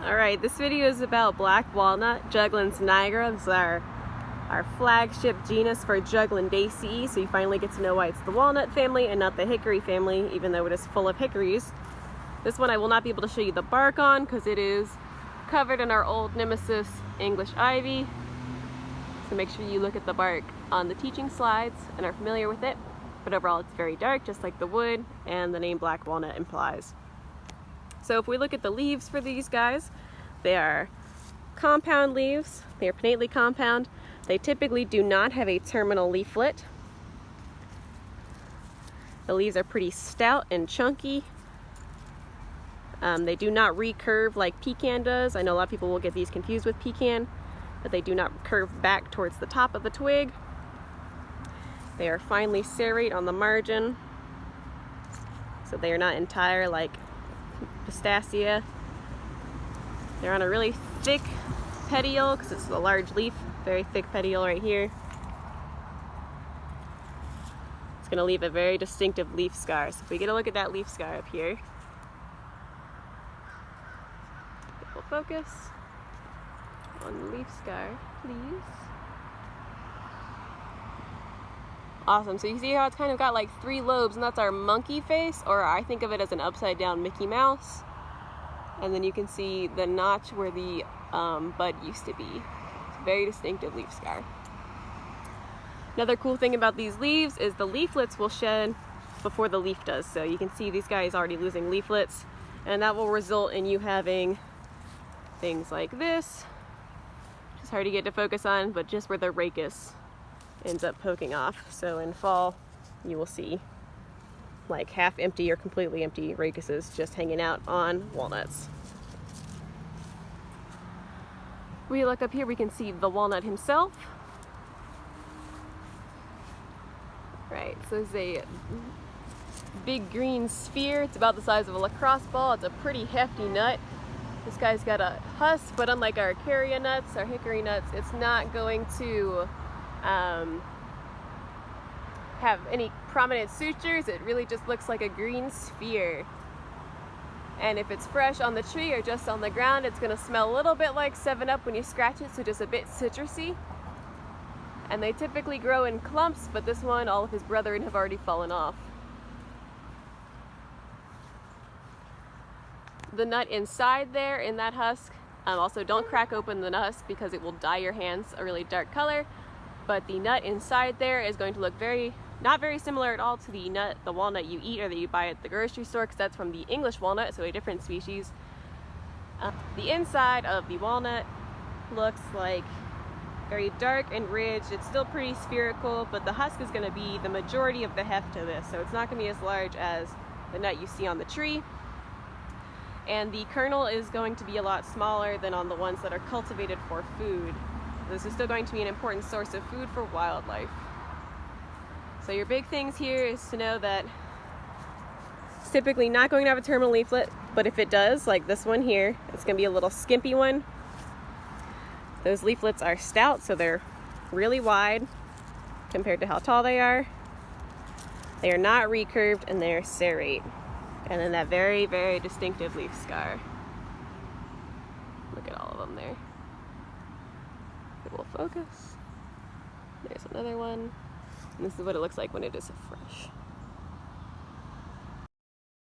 Alright, this video is about black walnut, Juglans nigra. This is our flagship genus for Juglandaceae, so you finally get to know why it's the walnut family and not the hickory family, even though it is full of hickories. This one I will not be able to show you the bark on because it is covered in our old nemesis English ivy. So make sure you look at the bark on the teaching slides and are familiar with it. But overall it's very dark, just like the wood and the name black walnut implies. So if we look at the leaves for these guys, they are compound leaves. They are pinnately compound. They typically do not have a terminal leaflet. The leaves are pretty stout and chunky. They do not recurve like pecan does. I know a lot of people will get these confused with pecan, but they do not curve back towards the top of the twig. They are finely serrate on the margin, so they are not entire like pistachia. They're on a really thick petiole because it's a large leaf, very thick petiole right here. It's going to leave a very distinctive leaf scar. So if we get a look at that leaf scar up here, we'll focus on the leaf scar, please. Awesome, so you see how it's kind of got like 3 lobes, and that's our monkey face, or I think of it as an upside down Mickey Mouse. And then you can see the notch where the bud used to be. It's a very distinctive leaf scar. Another cool thing about these leaves is the leaflets will shed before the leaf does. So you can see these guys already losing leaflets, and that will result in you having things like this, which is hard to get to focus on, but just where the rachis ends up poking off. So in fall you will see like half empty or completely empty rachises just hanging out on walnuts. We look up here, we can see the walnut himself. Right, so it's a big green sphere. It's about the size of a lacrosse ball. It's a pretty hefty nut. This guy's got a husk, but unlike our acacia nuts, our hickory nuts, it's not going to have any prominent sutures. It really just looks like a green sphere. And if it's fresh on the tree or just on the ground, it's going to smell a little bit like 7-Up when you scratch it, so just a bit citrusy. And they typically grow in clumps, but this one, all of his brethren have already fallen off. The nut inside there in that husk, also don't crack open the husk because it will dye your hands a really dark color. But the nut inside there is going to look not very similar at all to the walnut you eat or that you buy at the grocery store, because that's from the English walnut, so a different species. The inside of the walnut looks like very dark and ridged. It's still pretty spherical, but the husk is going to be the majority of the heft of this, so it's not going to be as large as the nut you see on the tree. And the kernel is going to be a lot smaller than on the ones that are cultivated for food. This is still going to be an important source of food for wildlife. So your big things here is to know that it's typically not going to have a terminal leaflet, but if it does, like this one here, it's going to be a little skimpy one. Those leaflets are stout, so they're really wide compared to how tall they are. They are not recurved, and they're serrate. And then that very, very distinctive leaf scar. Look at all of them there. It will focus. There's another one. And this is what it looks like when it is fresh.